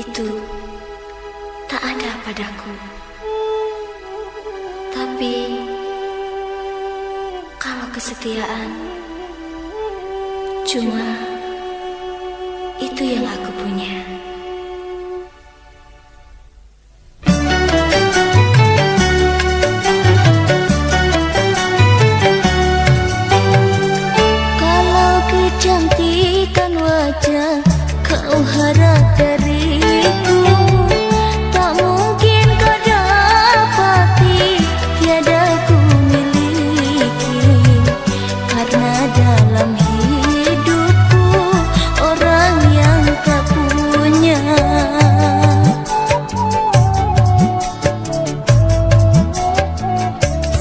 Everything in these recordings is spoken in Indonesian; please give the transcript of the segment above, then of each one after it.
itu tak ada padaku. Tapi kalau kesetiaan cuma itu yang aku punya. Kalau kecantikan wajah kau harap dariku, tak mungkin kau dapati, tiada ku miliki. Karena dalam hidupku orang yang tak punya.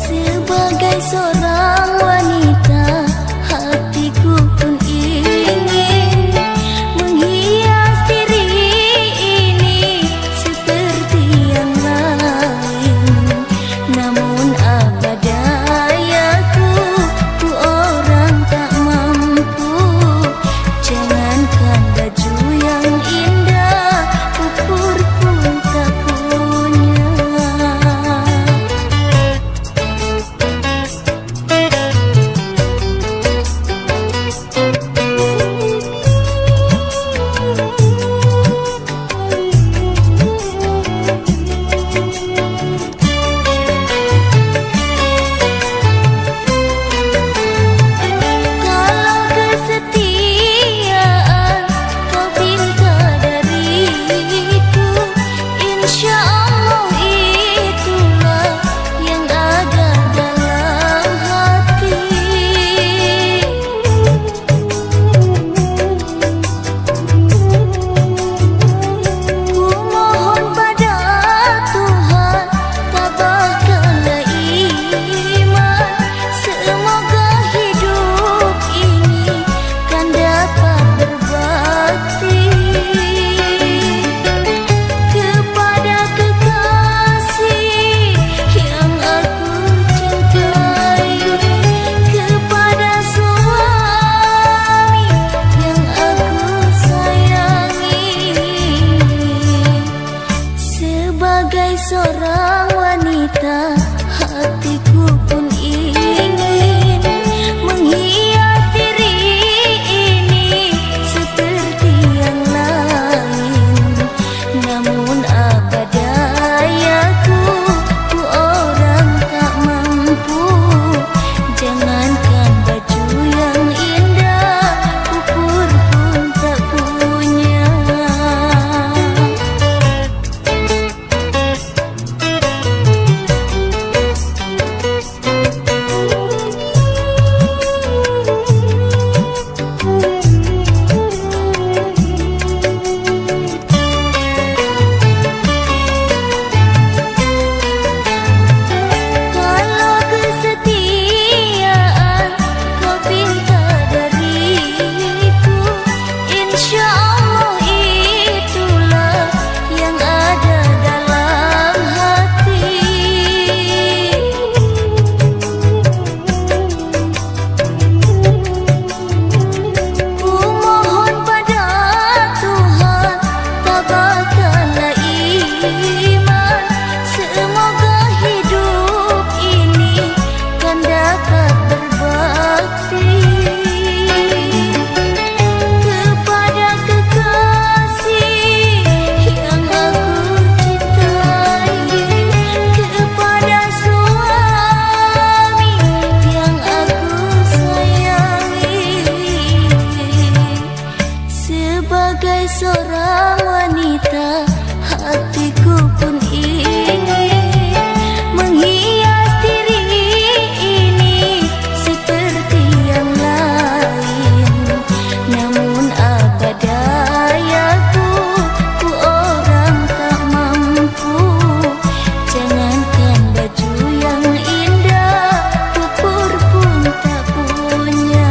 Sebagai seorang wanita, hatiku pun ingin menghias diri ini seperti yang lain. Namun apa dayaku, ku orang tak mampu. Jangankan baju yang indah, ukur pun tak punya. Kalau kesetiaan kau minta dariku, insya Allah itulah yang ada dalam hati. Ku mohon pada Tuhan, tabahkanlah iman. Semoga hidup ini kan dapat berbakti kepada kekasih yang aku cintai, kepada suami yang aku sayangi. Sebagai seorang wanita, hatiku pun ingin menghias diri ini seperti yang lain. Namun apa dayaku, ku orang tak mampu. Jangankan baju yang indah, ukur pun tak punya. Kalau kesetiaan kau pinta dariku, insya Allah itulah yang ada dalam hati. Ku mohon pada Tuhan, tabahkanlah iman. Semoga hidup ini kan dapat berbakti kepada kekasih yang aku cintai, kepada suami yang aku sayangi. Sebagai seorang wanita, hatiku pun ingin menghias diri ini seperti yang lain. Namun apa dayaku, ku orang tak mampu. Jangankan baju yang indah, ukur pun tak punya.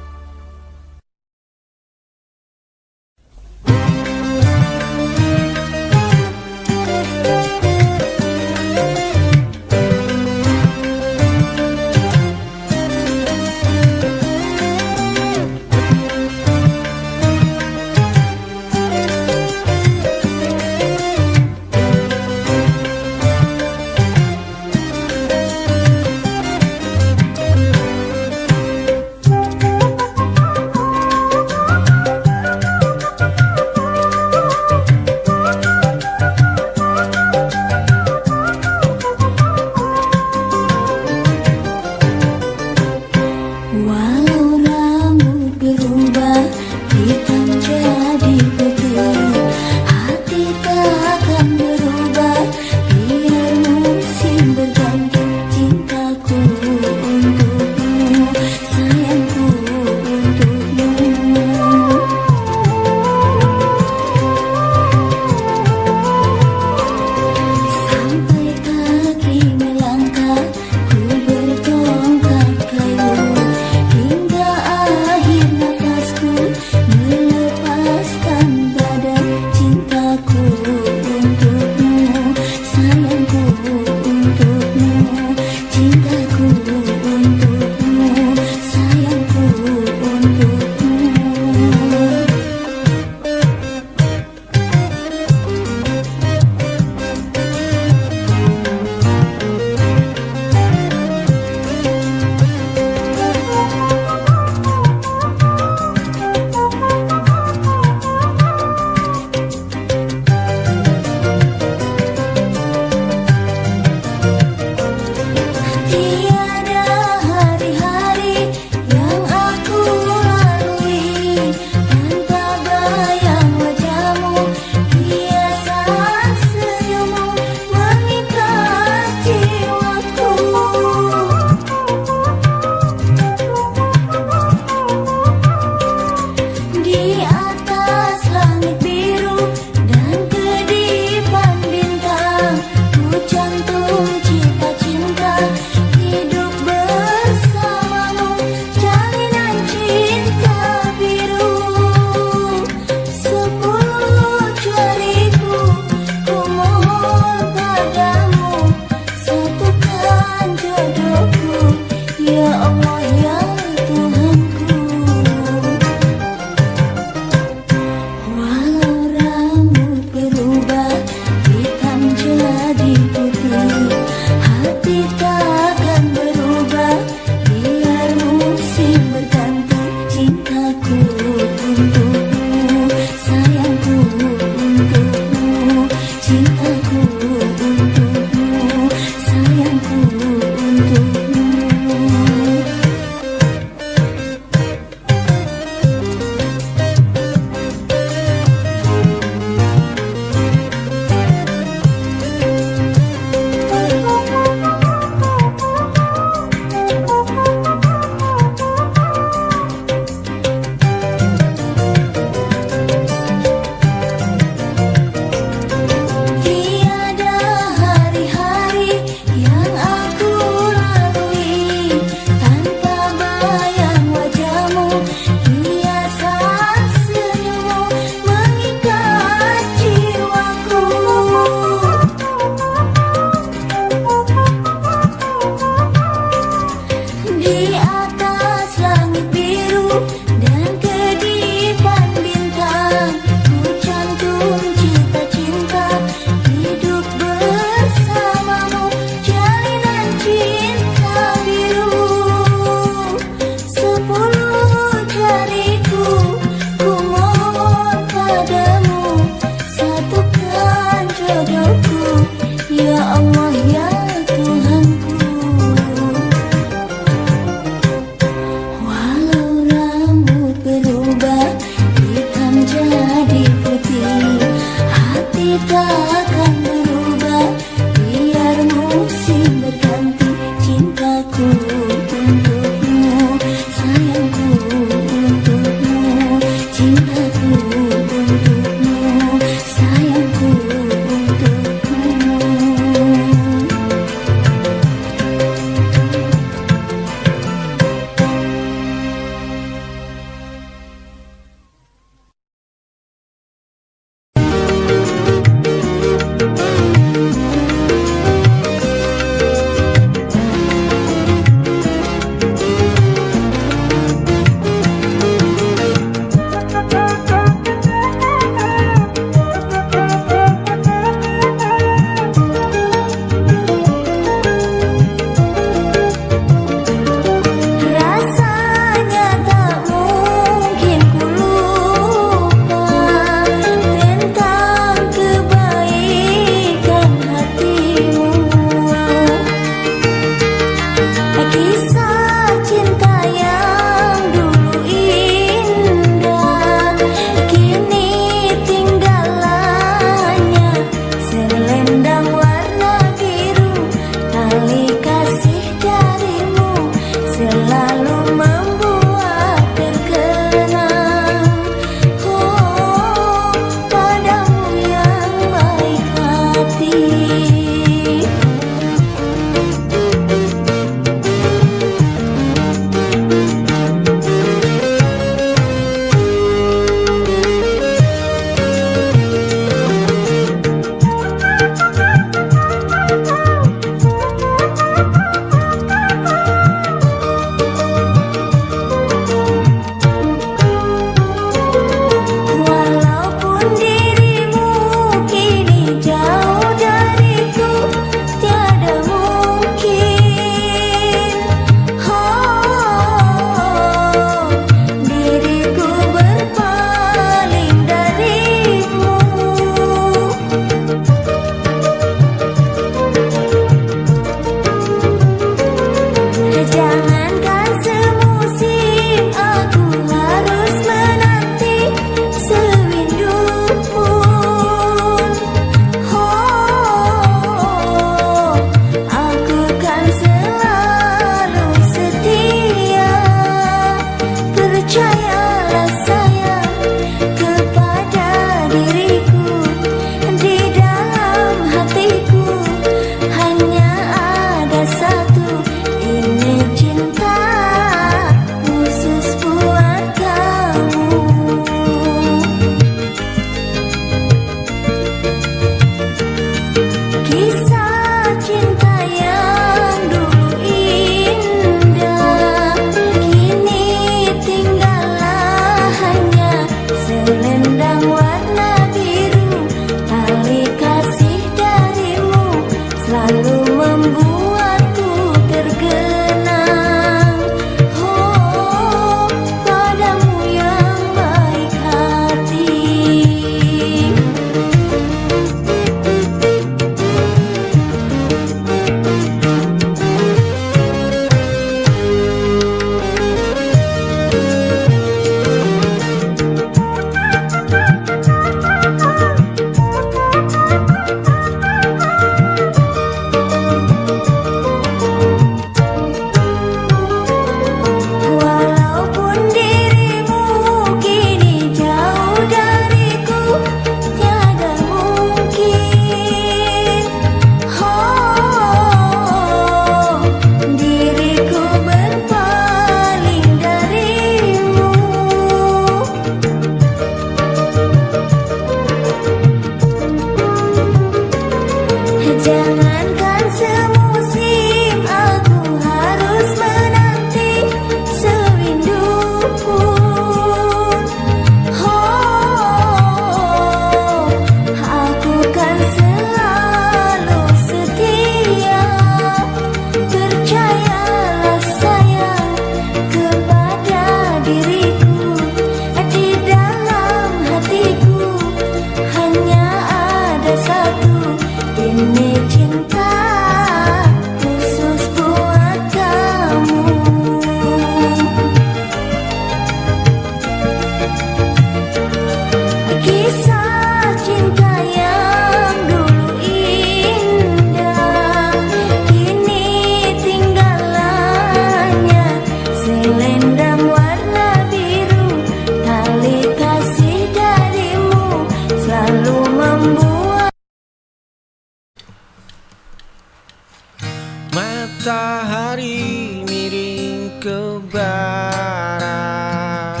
Matahari miring ke barat,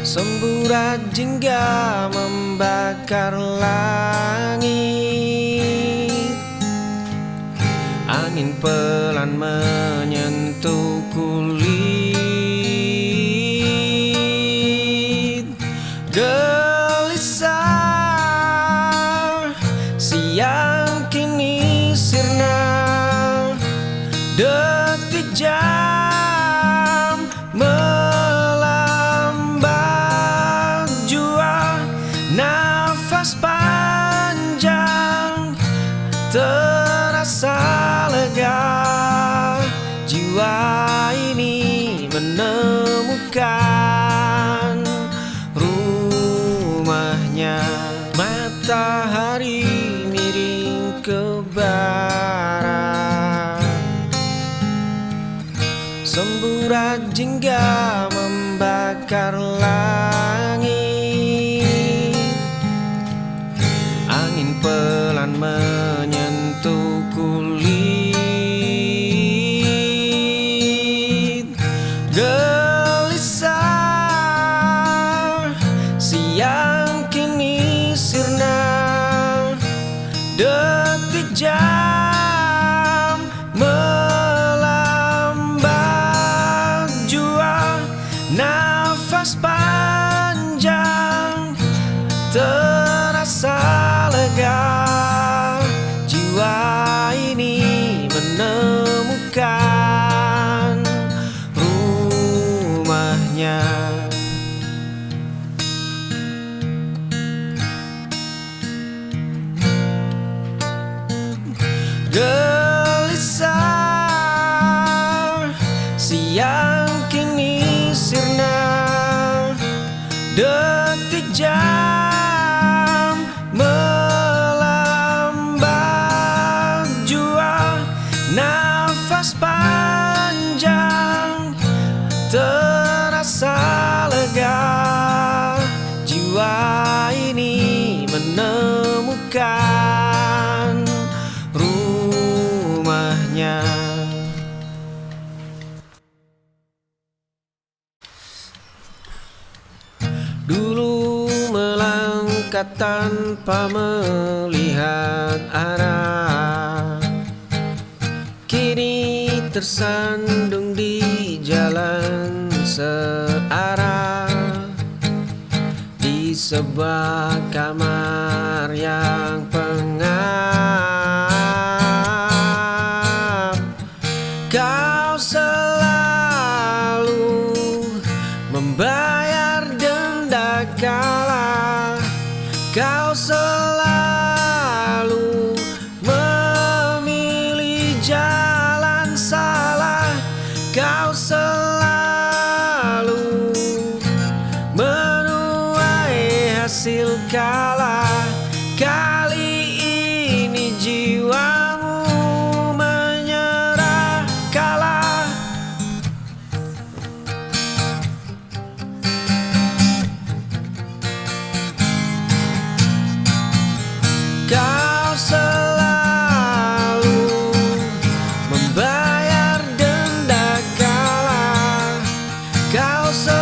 semburat jingga membakar langit. Angin pelan menyentuh kulit, gelisah siang kini sirna. Detik jam melambat jua, nafas panjang terasa lega. Jiwa ini menemukan rumahnya. Matahari miring ke barat, semburat jingga membakar langit. Angin pelan menyentuh kulit, gelisah siang kini sirna. Detik jam melambat jua, nafas panjang terasa lega. Jiwa ini menemukan rumahnya. Gelisah siang kini sirna. Detik jam melambat jua, nafas panjang terasa lega. Jiwa ini menemukan rumahnya. Dulu melangkah tanpa melihat arah, kini tersandung di jalan searah. Di sebuah kamar yang pengap, kau selalu membayar denda kalah. Kau selalu memilih jalan salah. Kau selalu menuai hasil kalah. Kali ini jiwamu menyerah kalah. Kau selalu membayar denda kalah. Kau selalu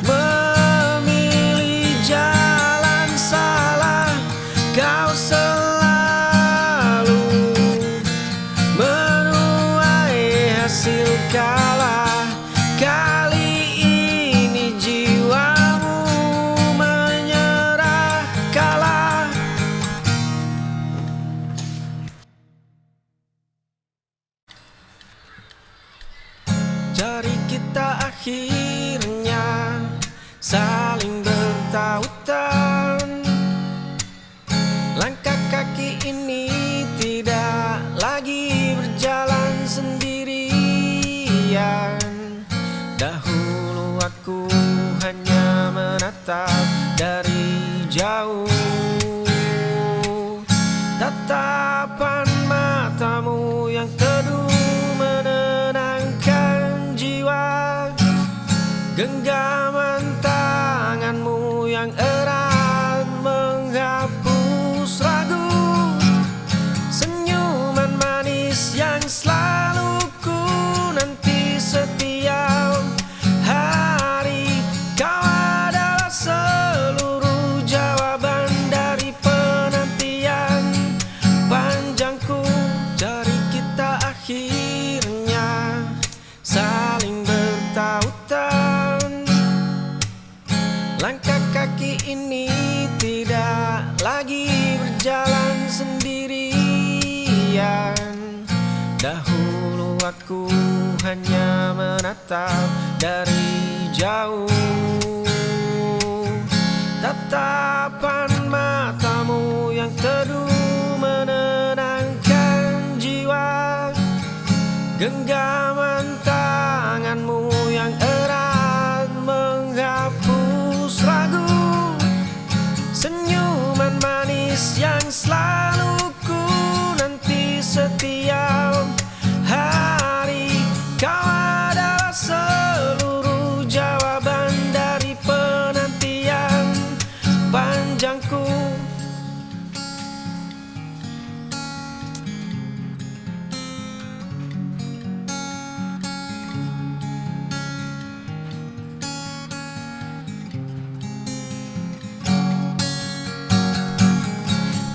memilih jalan salah. Kau selalu menuai hasil kalah. Kali ini jiwamu menyerah kalah. Jari kita akhirnya saling bertautan. Langkah kaki ini tidak lagi berjalan sendirian. Dahulu aku hanya menatap dari jauh. Tatapan matamu yang teduh menenangkan jiwa. Genggaman tanganmu yang erat menghapus ragu. Dahulu aku hanya menatap dari jauh. Tatapan matamu yang teduh menenangkan jiwa. Genggaman tanganmu yang erat menghapus ragu. Senyuman manis yang selalu ku nanti setiap hari. Kau adalah seluruh jawaban dari penantian panjangku.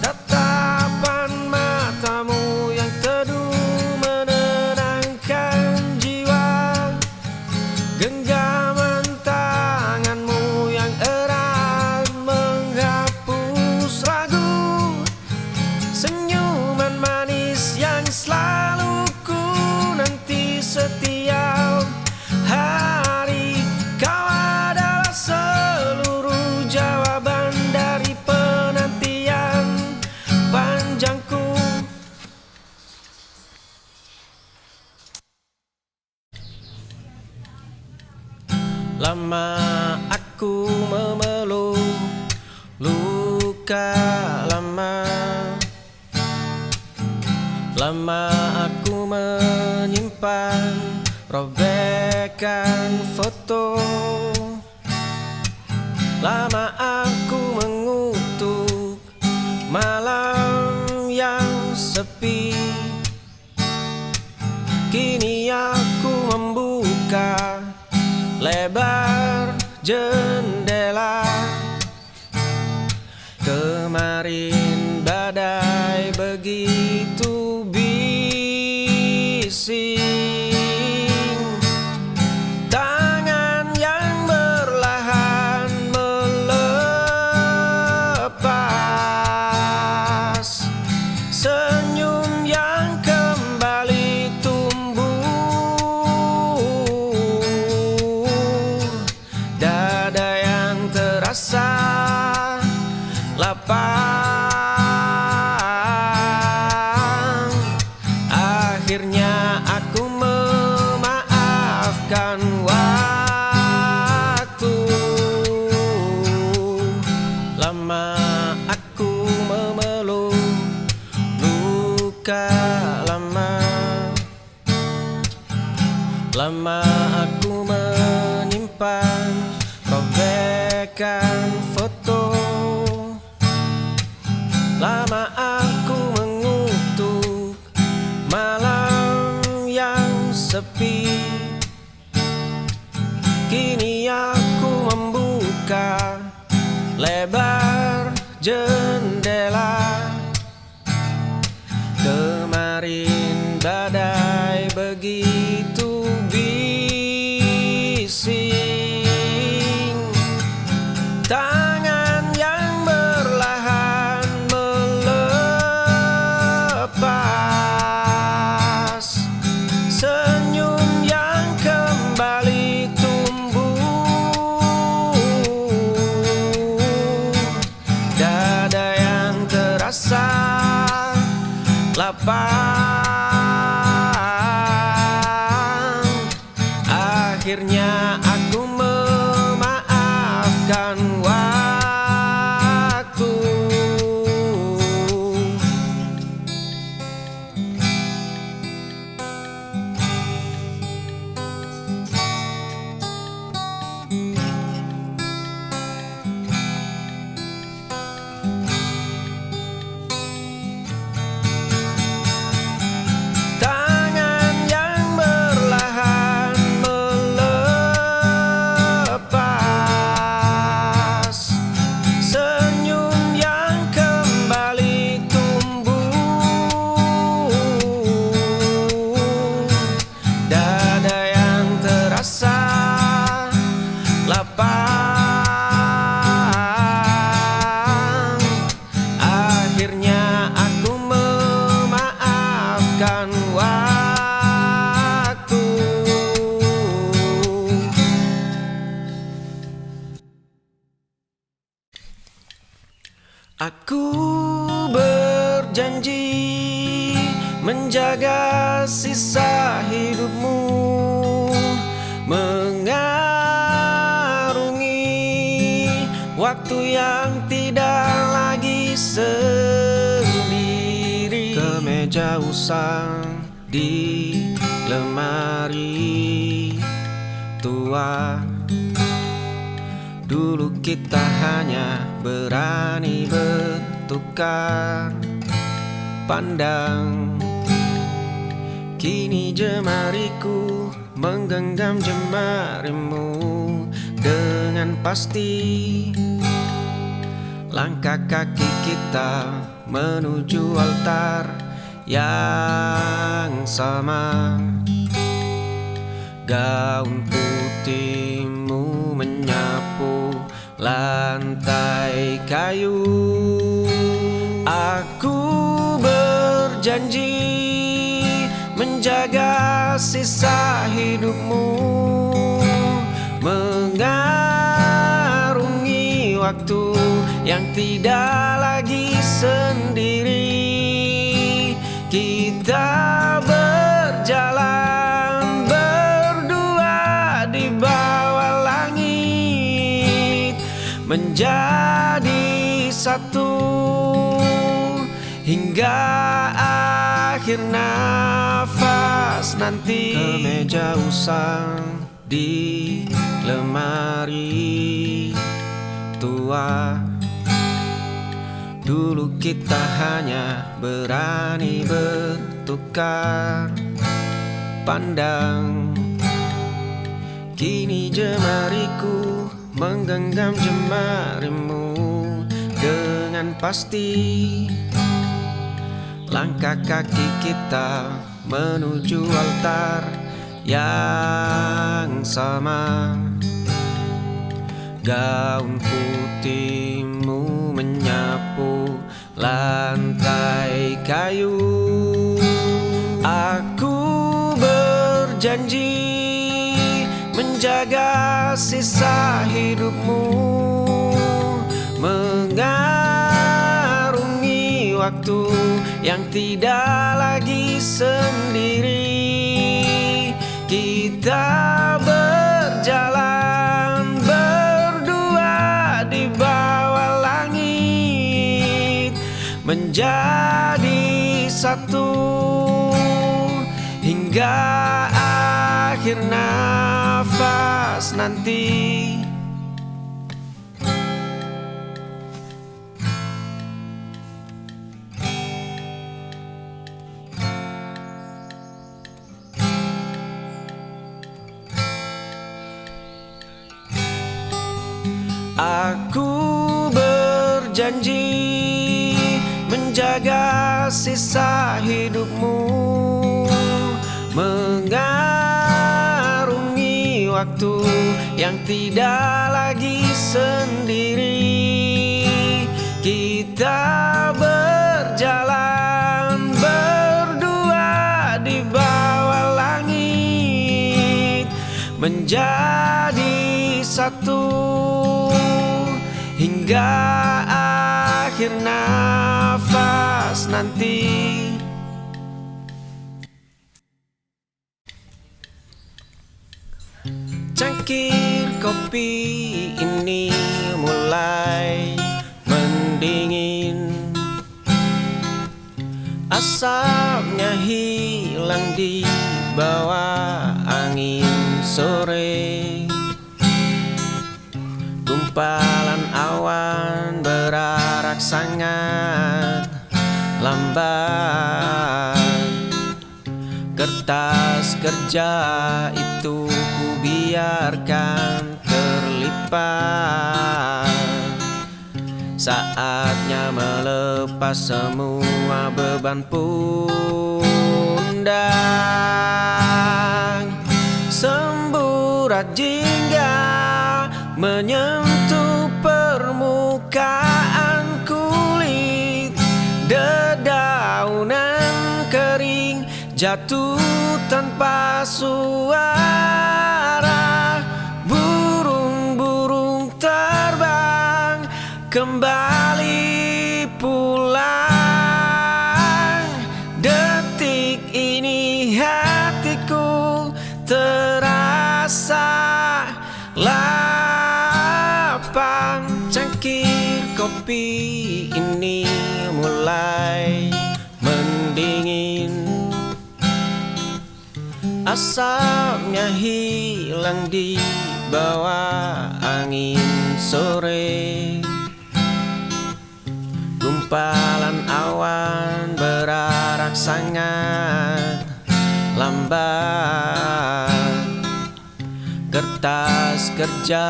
Tatapan matamu yang teduh menenangkan jiwa. Genggaman tanganmu yang erat menghapus ragu. Senyuman manis yang selalu ku nanti setiap hari. Kau adalah seluruh jawaban dari penantian panjangku. Lama aku memeluk luka lama. Lama aku menyimpan robekan foto. Lama aku mengutuk malam yang sepi. Kini aku membuka lebar jendela. Kemarin badai begitu bising. Tangan yang berlahan melepas. Senyum yang kembali tumbuh. Dada yang terasa lapang. Akhirnya aku memaafkan waktu. Lama aku memeluk luka lama. Lama aku menyimpan robekan foto. Lama aku mengutuk malam yang sepi. Kini aku membuka lebar jendela. Kemarin badai begitu bising. Tangan yang berlahan melepas. Senyum yang kembali tumbuh. Dada yang terasa lapang. Akhirnya aku memaafkan waktu. Tangan yang berlahan melepas. Senyum yang kembali tumbuh. Dada yang terasa lapang. Akhirnya aku memaafkan waktu. menjaga sisa hidupmu, mengarungi waktu yang tidak lagi sendiri. Kemeja usang di lemari tua, dulu kita hanya berani bertukar pandang. Kini jemariku menggenggam jemarimu dengan pasti. Langkah kaki kita menuju altar yang sama. Gaun putihmu menyapu lantai kayu. Aku berjanji menjaga sisa hidupmu, mengarungi waktu yang tidak lagi sendiri. Kita berjalan berdua di bawah langit, menjadi satu hingga akhir nafas nanti. Kemeja usang di lemari tua, dulu kita hanya berani bertukar pandang. Kini jemariku menggenggam jemarimu dengan pasti. Langkah kaki kita menuju altar yang sama. Gaun putihmu menyapu lantai kayu. Aku berjanji menjaga sisa hidupmu, mengarungi waktu yang tidak lagi sendiri. Kita berjalan berdua di bawah langit, menjadi satu hingga akhir nafas nanti. Aku berjanji menjaga sisa hidupmu, mengarungi waktu yang tidak lagi sendiri. Kita berjalan berdua di bawah langit, menjadi satu hingga akhir nafas nanti. Cangkir kopi ini mulai mendingin, asapnya hilang di bawah angin sore. Gumpalan awan berarak sangat lambat. Kertas kerja itu ku biarkan terlipat. Saatnya melepas semua beban pundak. Semburat jingga menyentuh permukaan kulit. Dedaunan kering jatuh tanpa suara. Burung-burung terbang kembali pulang. Detik Mimpi ini mulai mendingin, asapnya hilang di bawah angin sore. Gumpalan awan berarak sangat lambat. Kertas kerja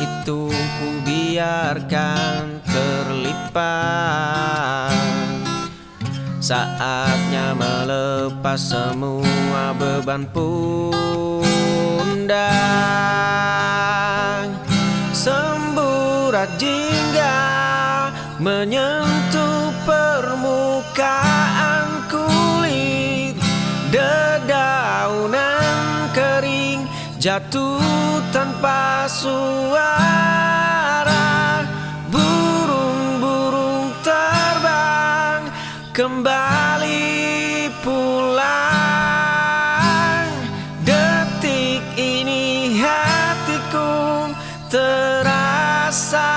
itu ku biarkan terlipat. Saatnya melepas semua beban pundak. Semburat jingga menyentuh permukaan kulit. Dedaunan kering jatuh tanpa suara. Burung-burung terbang kembali pulang. Detik ini hatiku terasa